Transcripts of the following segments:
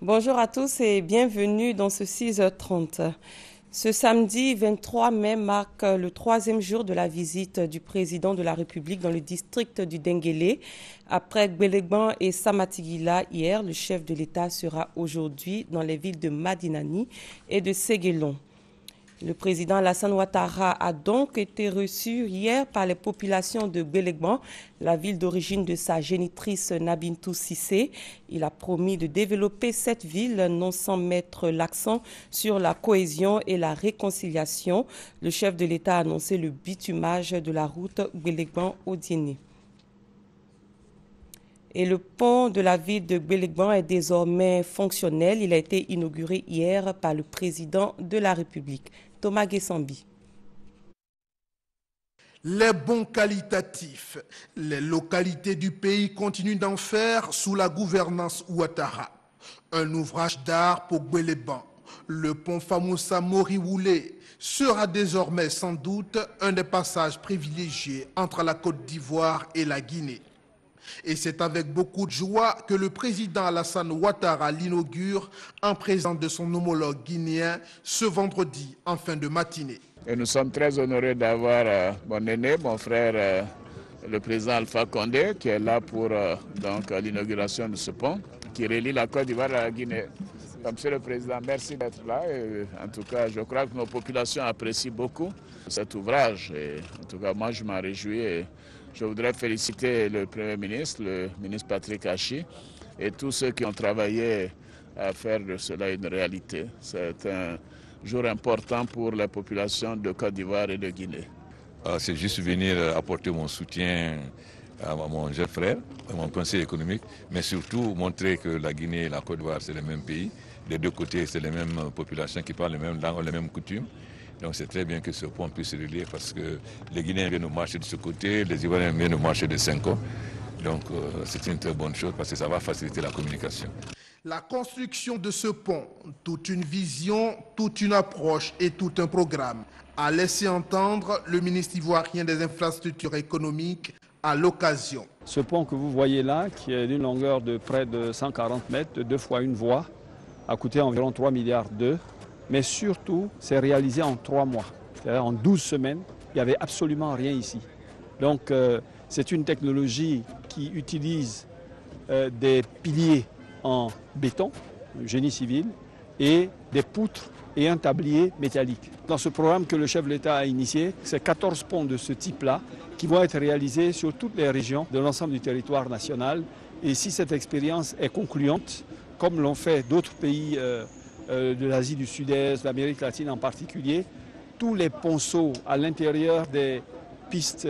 Bonjour à tous et bienvenue dans ce 6h30. Ce samedi 23 mai marque le troisième jour de la visite du président de la République dans le district du Denguélé. Après Gbélégbang et Samatigila hier, le chef de l'État sera aujourd'hui dans les villes de Madinani et de Séguélon. Le président Alassane Ouattara a donc été reçu hier par les populations de Gbélégbang, la ville d'origine de sa génitrice Nabintou Cissé. Il a promis de développer cette ville, non sans mettre l'accent sur la cohésion et la réconciliation. Le chef de l'État a annoncé le bitumage de la route Gbélégbang-Odiéné. Et le pont de la ville de Gbélégbang est désormais fonctionnel. Il a été inauguré hier par le président de la République, Thomas Guessambi. Les bons qualitatifs, les localités du pays continuent d'en faire sous la gouvernance Ouattara. Un ouvrage d'art pour Gbélégbang. Le pont Famoussa Moriwoulé sera désormais sans doute un des passages privilégiés entre la Côte d'Ivoire et la Guinée. Et c'est avec beaucoup de joie que le président Alassane Ouattara l'inaugure en présence de son homologue guinéen ce vendredi en fin de matinée. Et nous sommes très honorés d'avoir mon aîné, mon frère, le président Alpha Condé, qui est là pour l'inauguration de ce pont qui relie la Côte d'Ivoire à la Guinée. Monsieur le Président, merci d'être là. Et en tout cas, je crois que nos populations apprécient beaucoup cet ouvrage. Et en tout cas, moi, je m'en réjouis. Et je voudrais féliciter le Premier ministre, le ministre Patrick Achi, et tous ceux qui ont travaillé à faire de cela une réalité. C'est un jour important pour la population de Côte d'Ivoire et de Guinée. C'est juste venir apporter mon soutien à mon jeune frère, à mon conseiller économique, mais surtout montrer que la Guinée et la Côte d'Ivoire, c'est le même pays. Des deux côtés, c'est les mêmes populations qui parlent les mêmes langues, les mêmes coutumes. Donc c'est très bien que ce pont puisse se relier parce que les Guinéens viennent nous marcher de ce côté, les Ivoiriens viennent nous marcher de Senko. Donc c'est une très bonne chose parce que ça va faciliter la communication. La construction de ce pont, toute une vision, toute une approche et tout un programme, a laissé entendre le ministre ivoirien des infrastructures économiques à l'occasion. Ce pont que vous voyez là, qui est d'une longueur de près de 140 mètres, de 2 fois une voie, a coûté environ 3 milliards d'euros. Mais surtout, c'est réalisé en 3 mois. C'est-à-dire en 12 semaines, il n'y avait absolument rien ici. Donc c'est une technologie qui utilise des piliers en béton, génie civil, et des poutres et un tablier métallique. Dans ce programme que le chef de l'État a initié, c'est 14 ponts de ce type-là qui vont être réalisés sur toutes les régions de l'ensemble du territoire national. Et si cette expérience est concluante, comme l'ont fait d'autres pays de l'Asie du Sud-Est, l'Amérique latine en particulier, tous les ponceaux à l'intérieur des pistes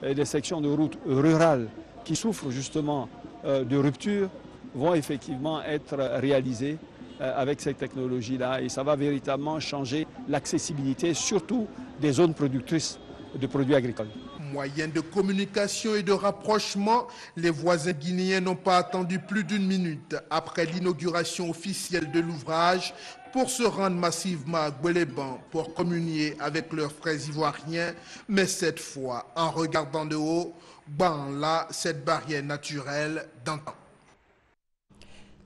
et des sections de routes rurales qui souffrent justement de rupture vont effectivement être réalisés avec cette technologie-là. Et ça va véritablement changer l'accessibilité, surtout des zones productrices de produits agricoles. Moyen de communication et de rapprochement, les voisins guinéens n'ont pas attendu plus d'une minute après l'inauguration officielle de l'ouvrage pour se rendre massivement à Gbélégbang pour communier avec leurs frères ivoiriens, mais cette fois en regardant de haut, là, cette barrière naturelle d'antan.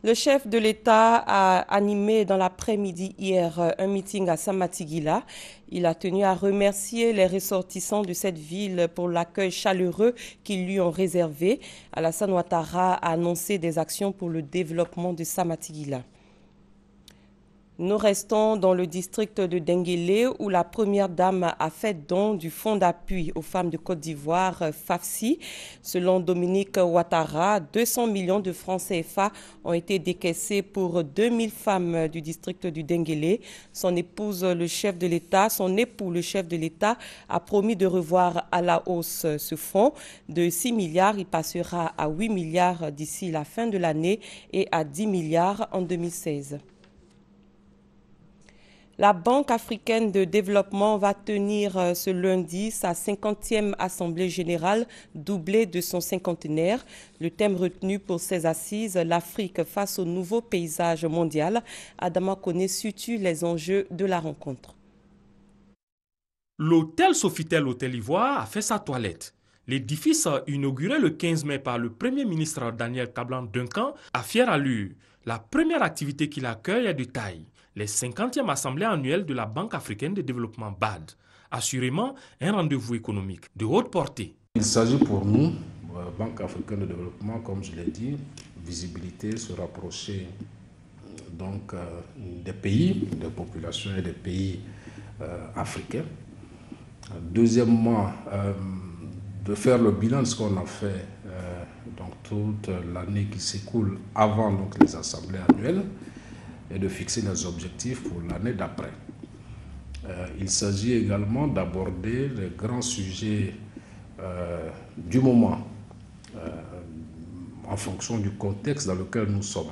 Le chef de l'État a animé dans l'après-midi hier un meeting à Samatigila. Il a tenu à remercier les ressortissants de cette ville pour l'accueil chaleureux qu'ils lui ont réservé. Alassane Ouattara a annoncé des actions pour le développement de Samatigila. Nous restons dans le district de Denguélé où la première dame a fait don du fonds d'appui aux femmes de Côte d'Ivoire, FAFSI. Selon Dominique Ouattara, 200 millions de francs CFA ont été décaissés pour 2000 femmes du district du Denguélé. Son époux, le chef de l'État, a promis de revoir à la hausse ce fonds. De 6 milliards, il passera à 8 milliards d'ici la fin de l'année et à 10 milliards en 2016. La Banque africaine de développement va tenir ce lundi sa 50e Assemblée générale doublée de son cinquantenaire. Le thème retenu pour ces assises, l'Afrique face au nouveau paysage mondial. Adama Kone situe les enjeux de la rencontre. L'hôtel Sofitel Hôtel Ivoire a fait sa toilette. L'édifice inauguré le 15 mai par le Premier ministre Daniel Kablan Duncan a fière allure. La première activité qu'il accueille est de taille, les 50e assemblées annuelles de la Banque africaine de développement BAD. Assurément, un rendez-vous économique de haute portée. Il s'agit pour nous, Banque africaine de développement, comme je l'ai dit, visibilité, se rapprocher donc des pays, des populations et des pays africains. Deuxièmement, de faire le bilan de ce qu'on a fait donc toute l'année qui s'écoule avant donc, les assemblées annuelles et de fixer les objectifs pour l'année d'après. Il s'agit également d'aborder les grands sujets du moment en fonction du contexte dans lequel nous sommes.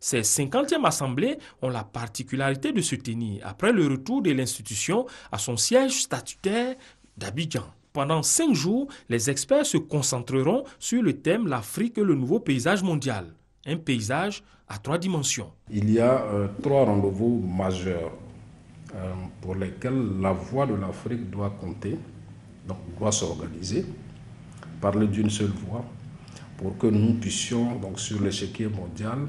Ces 50e assemblées ont la particularité de se tenir après le retour de l'institution à son siège statutaire d'Abidjan. Pendant 5 jours, les experts se concentreront sur le thème « L'Afrique et le nouveau paysage mondial ». Un paysage à 3 dimensions. Il y a 3 rendez-vous majeurs pour lesquels la voix de l'Afrique doit compter, donc doit s'organiser, parler d'une seule voix, pour que nous puissions, donc, sur l'échiquier mondial,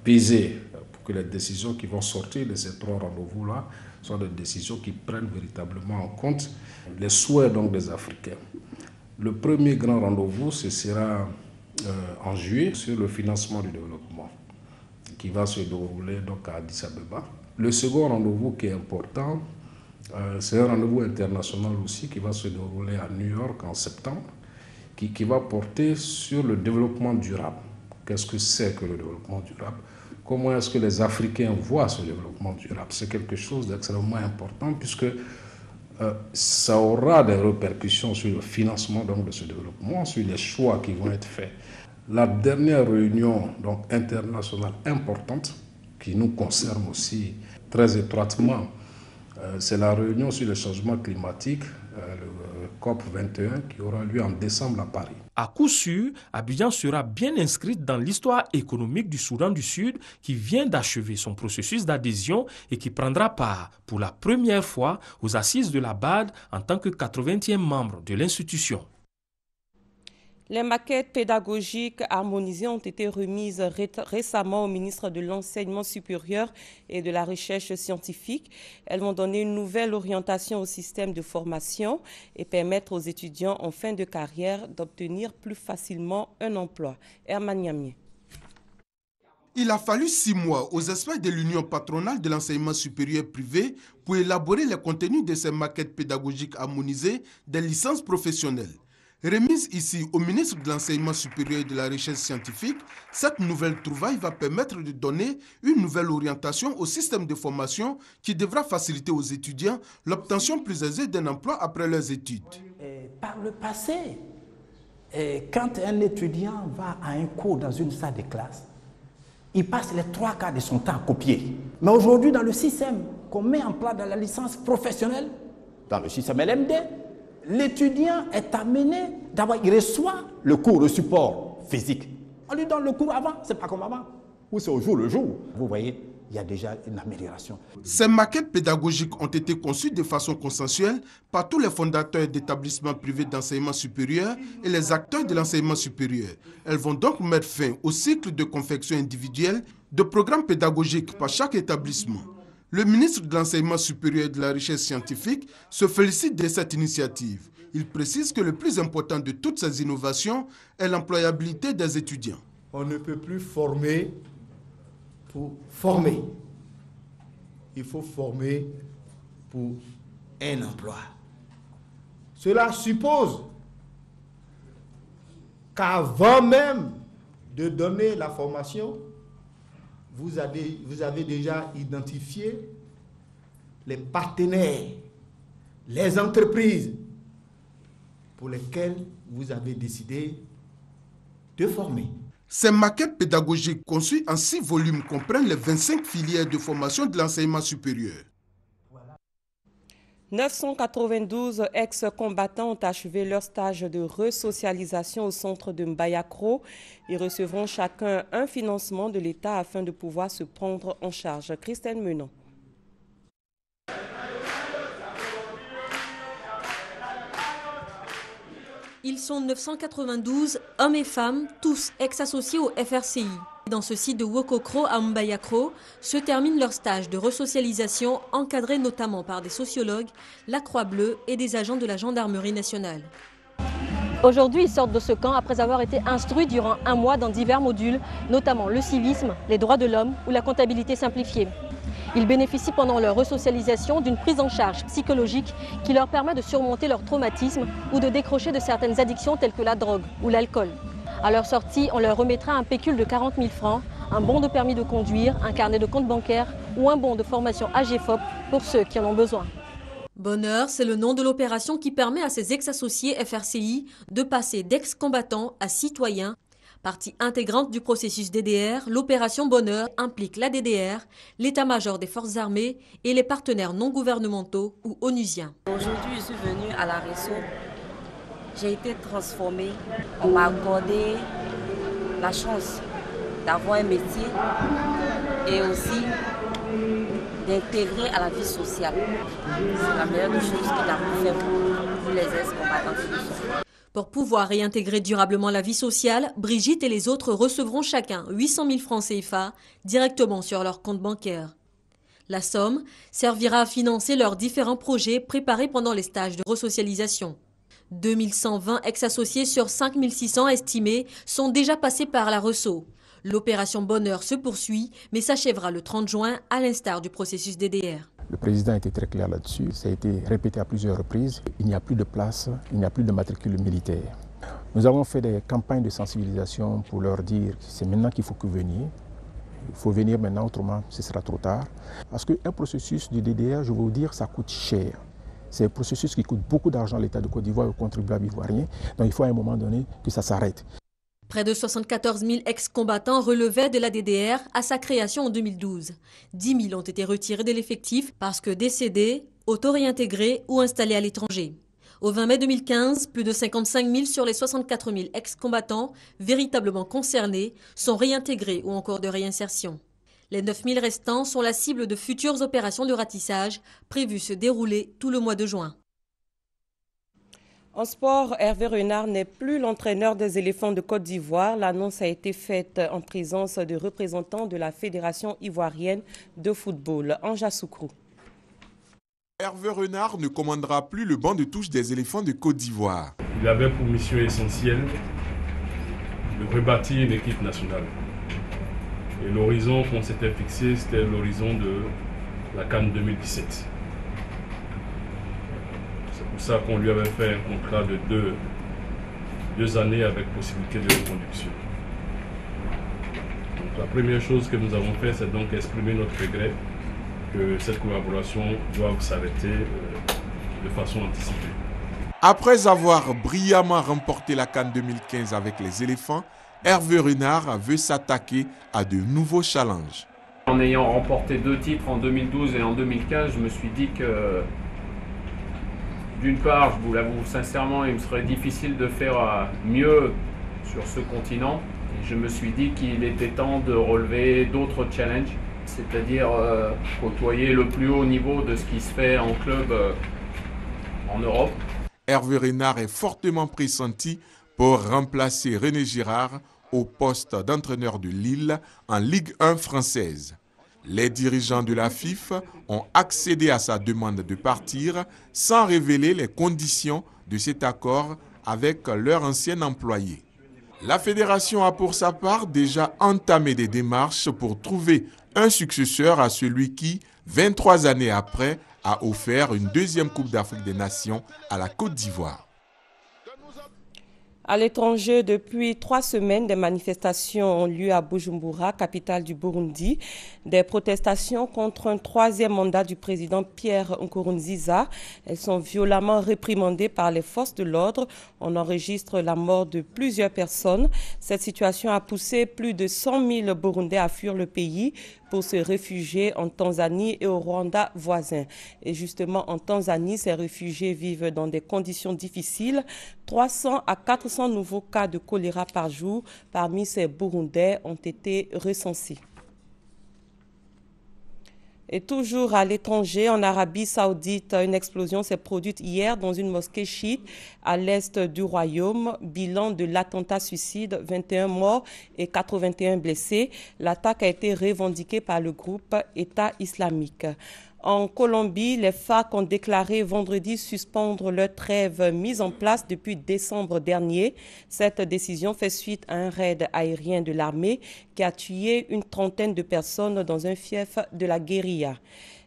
peser pour que les décisions qui vont sortir de ces 3 rendez-vous-là soient des décisions qui prennent véritablement en compte les souhaits donc, des Africains. Le premier grand rendez-vous, ce sera en juillet sur le financement du développement qui va se dérouler donc, à Addis Abeba. Le second rendez-vous qui est important, c'est un rendez-vous international aussi qui va se dérouler à New York en septembre, qui va porter sur le développement durable. Qu'est-ce que c'est que le développement durable? Comment est-ce que les Africains voient ce développement durable? C'est quelque chose d'extrêmement important puisque ça aura des répercussions sur le financement donc, de ce développement, sur les choix qui vont être faits. La dernière réunion donc, internationale importante qui nous concerne aussi très étroitement, c'est la réunion sur le changement climatique, le COP21, qui aura lieu en décembre à Paris. À coup sûr, Abidjan sera bien inscrite dans l'histoire économique du Soudan du Sud qui vient d'achever son processus d'adhésion et qui prendra part pour la première fois aux assises de la BAD en tant que 80e membre de l'institution. Les maquettes pédagogiques harmonisées ont été remises récemment au ministre de l'Enseignement supérieur et de la Recherche scientifique. Elles vont donner une nouvelle orientation au système de formation et permettre aux étudiants en fin de carrière d'obtenir plus facilement un emploi. Herman Niamé. Il a fallu 6 mois aux experts de l'Union patronale de l'enseignement supérieur privé pour élaborer les contenus de ces maquettes pédagogiques harmonisées des licences professionnelles. Remise ici au ministre de l'Enseignement supérieur et de la Recherche scientifique, cette nouvelle trouvaille va permettre de donner une nouvelle orientation au système de formation qui devra faciliter aux étudiants l'obtention plus aisée d'un emploi après leurs études. Par le passé, quand un étudiant va à un cours dans une salle de classe, il passe les 3 quarts de son temps à copier. Mais aujourd'hui, dans le système qu'on met en place dans la licence professionnelle, dans le système LMD, l'étudiant est amené, d'abord il reçoit le cours, le support physique. On lui donne le cours avant, c'est pas comme avant, ou c'est au jour le jour. Vous voyez, il y a déjà une amélioration. Ces maquettes pédagogiques ont été conçues de façon consensuelle par tous les fondateurs d'établissements privés d'enseignement supérieur et les acteurs de l'enseignement supérieur. Elles vont donc mettre fin au cycle de confection individuelle de programmes pédagogiques par chaque établissement. Le ministre de l'Enseignement supérieur et de la Recherche scientifique se félicite de cette initiative. Il précise que le plus important de toutes ces innovations est l'employabilité des étudiants. On ne peut plus former pour former. Il faut former pour un emploi. Cela suppose qu'avant même de donner la formation, vous avez déjà identifié les partenaires, les entreprises pour lesquelles vous avez décidé de former. Ces maquettes pédagogiques conçues en 6 volumes comprennent les 25 filières de formation de l'enseignement supérieur. 992 ex-combattants ont achevé leur stage de resocialisation au centre de Mbayakro. Ils recevront chacun un financement de l'État afin de pouvoir se prendre en charge. Christine Menon. Ils sont 992, hommes et femmes, tous ex-associés au FRCI. Dans ce site de Wokokro à Mbayakro se termine leur stage de resocialisation encadré notamment par des sociologues, la Croix-Bleue et des agents de la gendarmerie nationale. Aujourd'hui, ils sortent de ce camp après avoir été instruits durant un mois dans divers modules, notamment le civisme, les droits de l'homme ou la comptabilité simplifiée. Ils bénéficient pendant leur resocialisation d'une prise en charge psychologique qui leur permet de surmonter leur traumatisme ou de décrocher de certaines addictions telles que la drogue ou l'alcool. À leur sortie, on leur remettra un pécule de 40 000 francs, un bon de permis de conduire, un carnet de compte bancaire ou un bon de formation AGFOP pour ceux qui en ont besoin. Bonheur, c'est le nom de l'opération qui permet à ses ex-associés FRCI de passer d'ex-combattants à citoyens. Partie intégrante du processus DDR, l'opération Bonheur implique la DDR, l'état-major des forces armées et les partenaires non gouvernementaux ou onusiens. Aujourd'hui, je suis venue à la Resso. J'ai été transformée. On m'a accordé la chance d'avoir un métier et aussi d'intégrer à la vie sociale. C'est la meilleure des choses qu'il a pu faire pour les ex-combattants qui le sont. Pour pouvoir réintégrer durablement la vie sociale, Brigitte et les autres recevront chacun 800 000 francs CFA directement sur leur compte bancaire. La somme servira à financer leurs différents projets préparés pendant les stages de resocialisation. 2120 ex-associés sur 5600 estimés sont déjà passés par la Resso. L'opération Bonheur se poursuit, mais s'achèvera le 30 juin à l'instar du processus DDR. Le président était très clair là-dessus, ça a été répété à plusieurs reprises. Il n'y a plus de place, il n'y a plus de matricule militaire. Nous avons fait des campagnes de sensibilisation pour leur dire que c'est maintenant qu'il faut que vous veniez. Il faut venir maintenant, autrement ce sera trop tard. Parce qu'un processus du DDR, je vais vous dire, ça coûte cher. C'est un processus qui coûte beaucoup d'argent à l'État de Côte d'Ivoire et aux contribuables ivoiriens. Donc il faut à un moment donné que ça s'arrête. Près de 74 000 ex-combattants relevaient de la DDR à sa création en 2012. 10 000 ont été retirés de l'effectif parce que décédés, auto-réintégrés ou installés à l'étranger. Au 20 mai 2015, plus de 55 000 sur les 64 000 ex-combattants véritablement concernés sont réintégrés ou en cours de réinsertion. Les 9 000 restants sont la cible de futures opérations de ratissage prévues se dérouler tout le mois de juin. En sport, Hervé Renard n'est plus l'entraîneur des éléphants de Côte d'Ivoire. L'annonce a été faite en présence de représentants de la Fédération ivoirienne de football. Anja Soukrou. Hervé Renard ne commandera plus le banc de touche des éléphants de Côte d'Ivoire. Il avait pour mission essentielle de rebâtir une équipe nationale. Et l'horizon qu'on s'était fixé, c'était l'horizon de la CAN 2017. C'est pour ça qu'on lui avait fait un contrat de deux années avec possibilité de reconduction. Donc, la première chose que nous avons fait, c'est donc exprimer notre regret que cette collaboration doive s'arrêter de façon anticipée. Après avoir brillamment remporté la CAN 2015 avec les éléphants, Hervé Renard veut s'attaquer à de nouveaux challenges. En ayant remporté 2 titres en 2012 et en 2015, je me suis dit que, d'une part, je vous l'avoue sincèrement, il me serait difficile de faire mieux sur ce continent. Et je me suis dit qu'il était temps de relever d'autres challenges, c'est-à-dire côtoyer le plus haut niveau de ce qui se fait en club en Europe. Hervé Renard est fortement pressenti pour remplacer René Girard au poste d'entraîneur de Lille en Ligue 1 française. Les dirigeants de la FIF ont accédé à sa demande de partir sans révéler les conditions de cet accord avec leur ancien employé. La fédération a pour sa part déjà entamé des démarches pour trouver un successeur à celui qui, 23 années après, a offert une deuxième Coupe d'Afrique des Nations à la Côte d'Ivoire. À l'étranger, depuis 3 semaines, des manifestations ont lieu à Bujumbura, capitale du Burundi. Des protestations contre un 3e mandat du président Pierre Nkurunziza. Elles sont violemment réprimandées par les forces de l'ordre. On enregistre la mort de plusieurs personnes. Cette situation a poussé plus de 100 000 Burundais à fuir le pays pour se réfugier en Tanzanie et au Rwanda voisin. Et justement, en Tanzanie, ces réfugiés vivent dans des conditions difficiles. 300 à 400 nouveaux cas de choléra par jour parmi ces Burundais ont été recensés. Et toujours à l'étranger, en Arabie Saoudite, une explosion s'est produite hier dans une mosquée chiite à l'est du royaume. Bilan de l'attentat suicide, 21 morts et 81 blessés. L'attaque a été revendiquée par le groupe État islamique. En Colombie, les FARC ont déclaré vendredi suspendre leur trêve mise en place depuis décembre dernier. Cette décision fait suite à un raid aérien de l'armée qui a tué une trentaine de personnes dans un fief de la guérilla.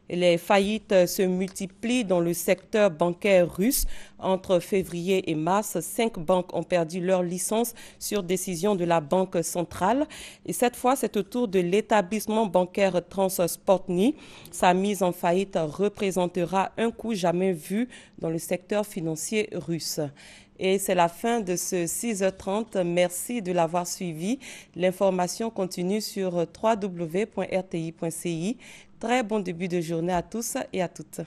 Les faillites se multiplient dans le secteur bancaire russe. Entre février et mars, 5 banques ont perdu leur licence sur décision de la Banque centrale. Et cette fois, c'est au tour de l'établissement bancaire Transsportny. Sa mise en faillite représentera un coût jamais vu dans le secteur financier russe. Et c'est la fin de ce 6h30. Merci de l'avoir suivi. L'information continue sur www.rti.ci. Très bon début de journée à tous et à toutes.